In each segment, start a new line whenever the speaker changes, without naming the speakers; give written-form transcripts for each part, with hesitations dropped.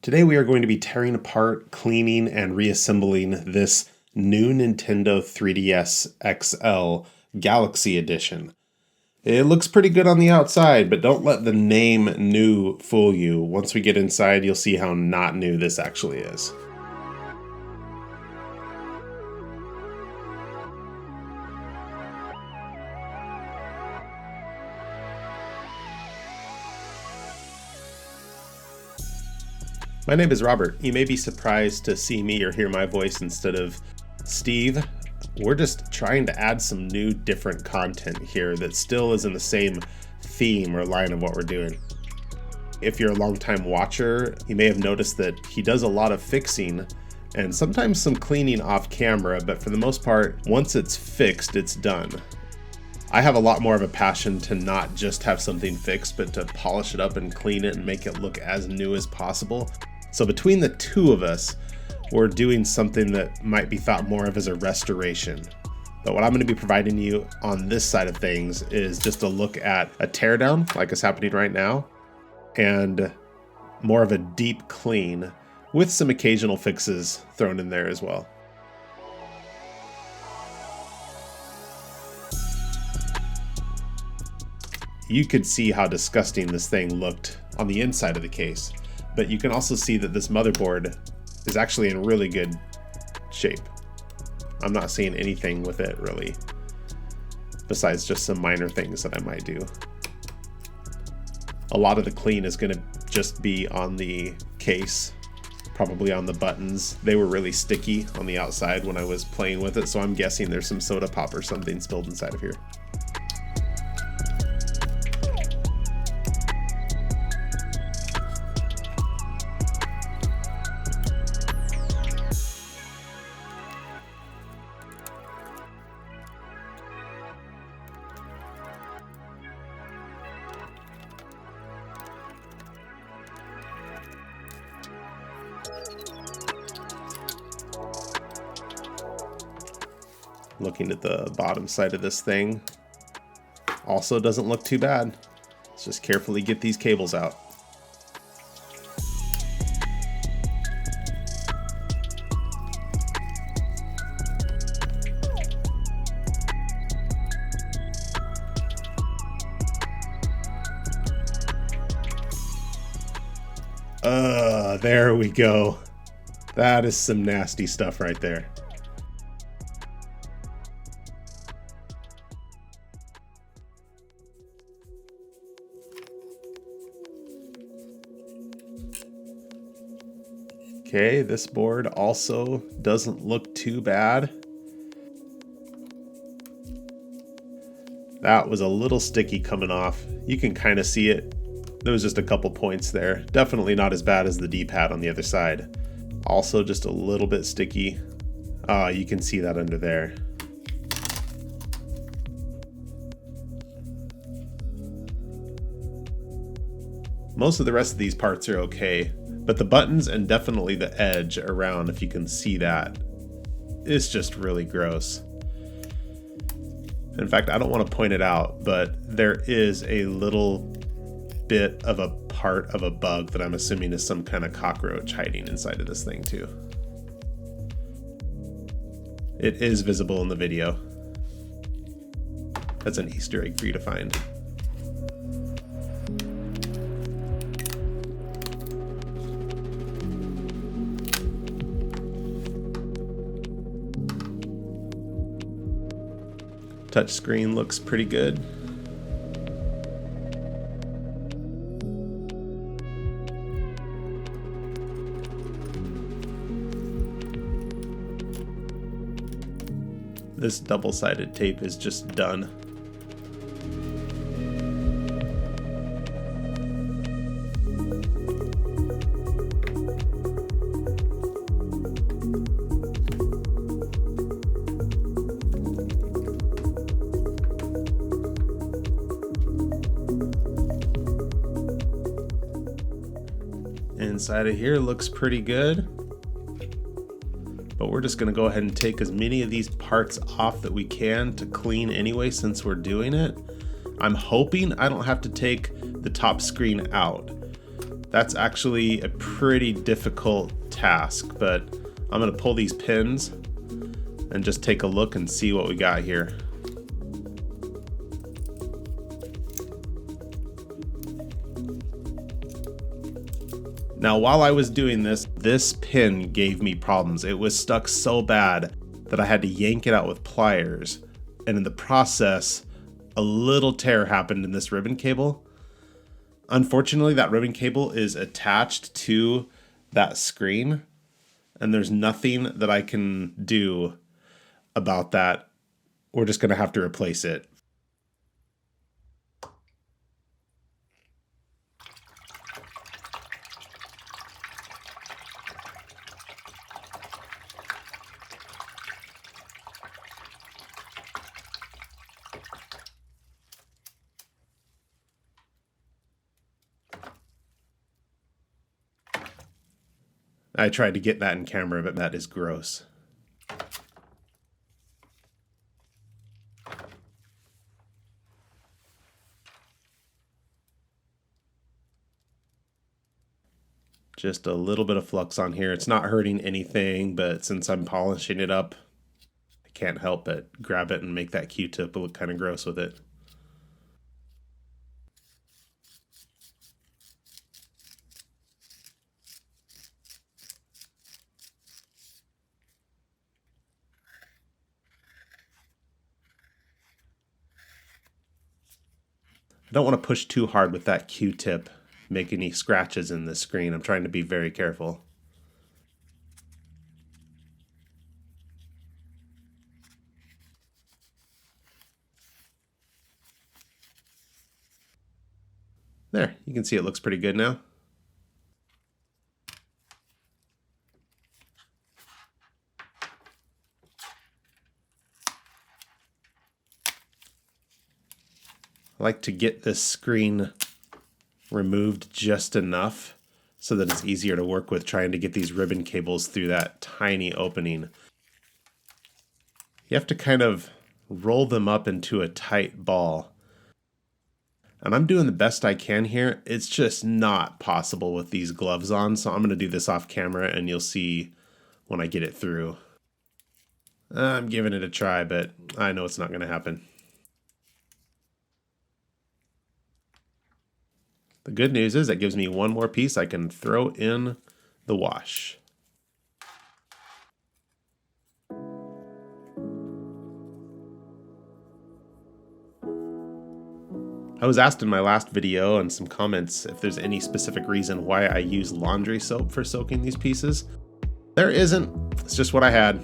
Today we are going to be tearing apart, cleaning, and reassembling this new Nintendo 3DS XL Galaxy Edition. It looks pretty good on the outside, but don't let the name new fool you. Once we get inside, you'll see how not new this actually is. My name is Robert. You may be surprised to see me or hear my voice instead of Steve. We're just trying to add some new, different content here that still is in the same theme or line of what we're doing. If you're a longtime watcher, you may have noticed that he does a lot of fixing and sometimes some cleaning off camera, but for the most part, once it's fixed, it's done. I have a lot more of a passion to not just have something fixed, but to polish it up and clean it and make it look as new as possible. So between the two of us, we're doing something that might be thought more of as a restoration. But what I'm going to be providing you on this side of things is just a look at a teardown, like is happening right now, and more of a deep clean with some occasional fixes thrown in there as well. You could see how disgusting this thing looked on the inside of the case, but you can also see that this motherboard is actually in really good shape. I'm not seeing anything with it really, besides just some minor things that I might do. A lot of the clean is going to just be on the case, probably on the buttons. They were really sticky on the outside when I was playing with it, so I'm guessing there's some soda pop or something spilled inside of here. Looking at the bottom side of this thing, also doesn't look too bad. Let's just carefully get these cables out. There we go. That is some nasty stuff right there. Okay, this board also doesn't look too bad. That was a little sticky coming off. You can kind of see it. There was just a couple points there. Definitely not as bad as the D-pad on the other side. Also just a little bit sticky. You can see that under there. Most of the rest of these parts are okay, but the buttons and definitely the edge around, if you can see that, is just really gross. In fact, I don't want to point it out, but there is a little bit of a part of a bug that I'm assuming is some kind of cockroach hiding inside of this thing too. It is visible in the video. That's an Easter egg for you to find. Touchscreen looks pretty good. This double-sided tape is just done. Inside of here looks pretty good. But we're just gonna go ahead and take as many of these parts off that we can to clean anyway, since we're doing it. I'm hoping I don't have to take the top screen out, That's actually a pretty difficult task, but I'm gonna pull these pins and just take a look and see what we got here. Now, while I was doing this, this pin gave me problems. It was stuck so bad that I had to yank it out with pliers. And in the process, a little tear happened in this ribbon cable. Unfortunately, that ribbon cable is attached to that screen, and there's nothing that I can do about that. We're just gonna have to replace it. I tried to get that in camera, but that is gross. Just a little bit of flux on here. It's not hurting anything, but since I'm polishing it up, I can't help but grab it and make that Q-tip look kind of gross with it. I don't want to push too hard with that Q-tip, make any scratches in the screen. I'm trying to be very careful. There, you can see it looks pretty good now. I like to get this screen removed just enough so that it's easier to work with trying to get these ribbon cables through that tiny opening. You have to kind of roll them up into a tight ball. And I'm doing the best I can here. It's just not possible with these gloves on, so I'm going to do this off camera and you'll see when I get it through. I'm giving it a try, but I know it's not going to happen. The good news is it gives me one more piece I can throw in the wash. I was asked in my last video and some comments if there's any specific reason why I use laundry soap for soaking these pieces. There isn't. It's just what I had.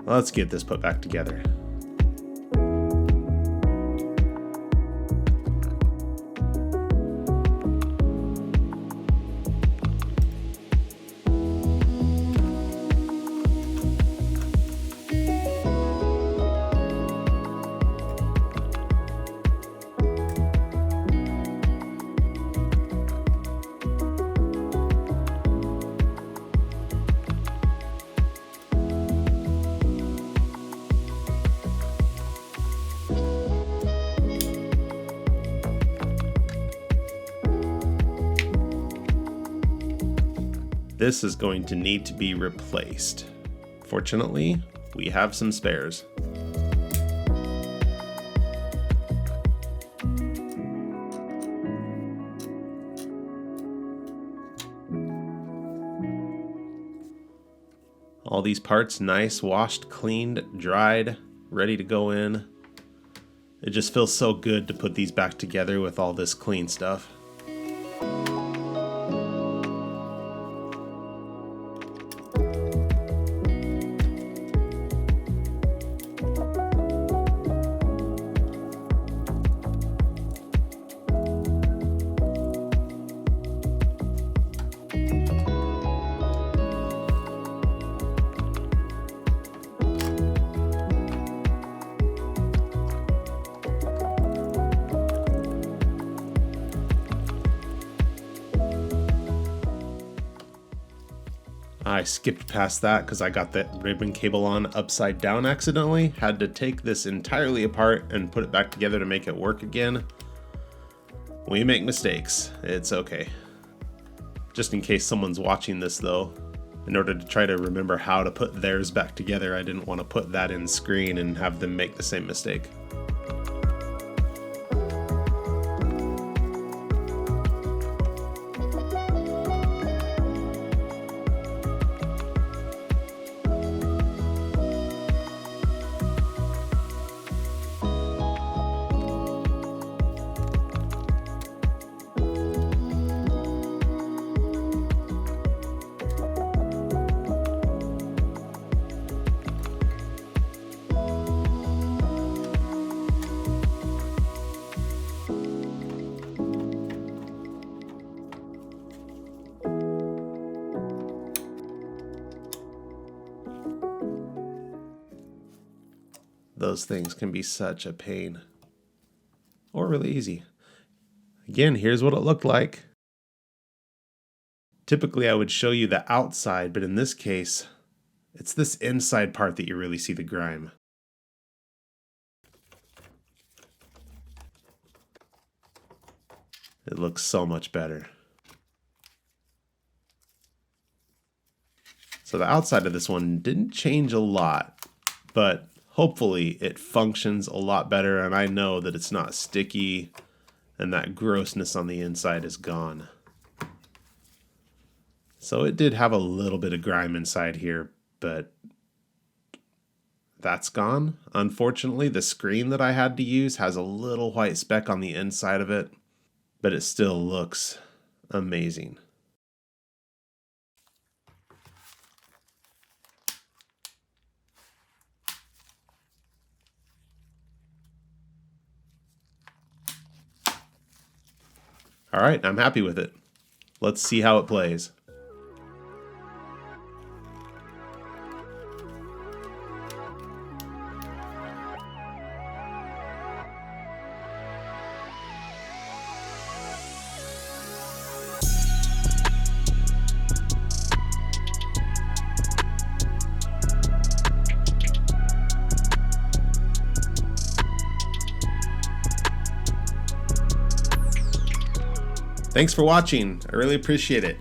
Let's get this put back together. This is going to need to be replaced. Fortunately, we have some spares. All these parts nice, washed, cleaned, dried, ready to go in. It just feels so good to put these back together with all this clean stuff. I skipped past that because I got that ribbon cable on upside down accidentally. Had to take this entirely apart and put it back together to make it work again. We make mistakes. It's okay. Just in case someone's watching this though, in order to try to remember how to put theirs back together, I didn't want to put that in screen and have them make the same mistake. Those things can be such a pain. Or really easy. Again, here's what it looked like. Typically I would show you the outside, but in this case, it's this inside part that you really see the grime. It looks so much better. So the outside of this one didn't change a lot, but hopefully it functions a lot better, and I know that it's not sticky and that grossness on the inside is gone. So it did have a little bit of grime inside here, but that's gone. Unfortunately, the screen that I had to use has a little white speck on the inside of it, but it still looks amazing. All right, I'm happy with it. Let's see how it plays. Thanks for watching. I really appreciate it.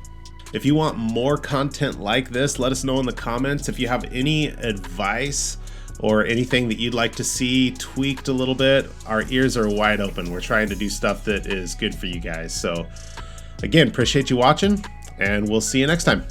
If you want more content like this, let us know in the comments. If you have any advice or anything that you'd like to see tweaked a little bit, our ears are wide open. We're trying to do stuff that is good for you guys. So again, appreciate you watching, and we'll see you next time.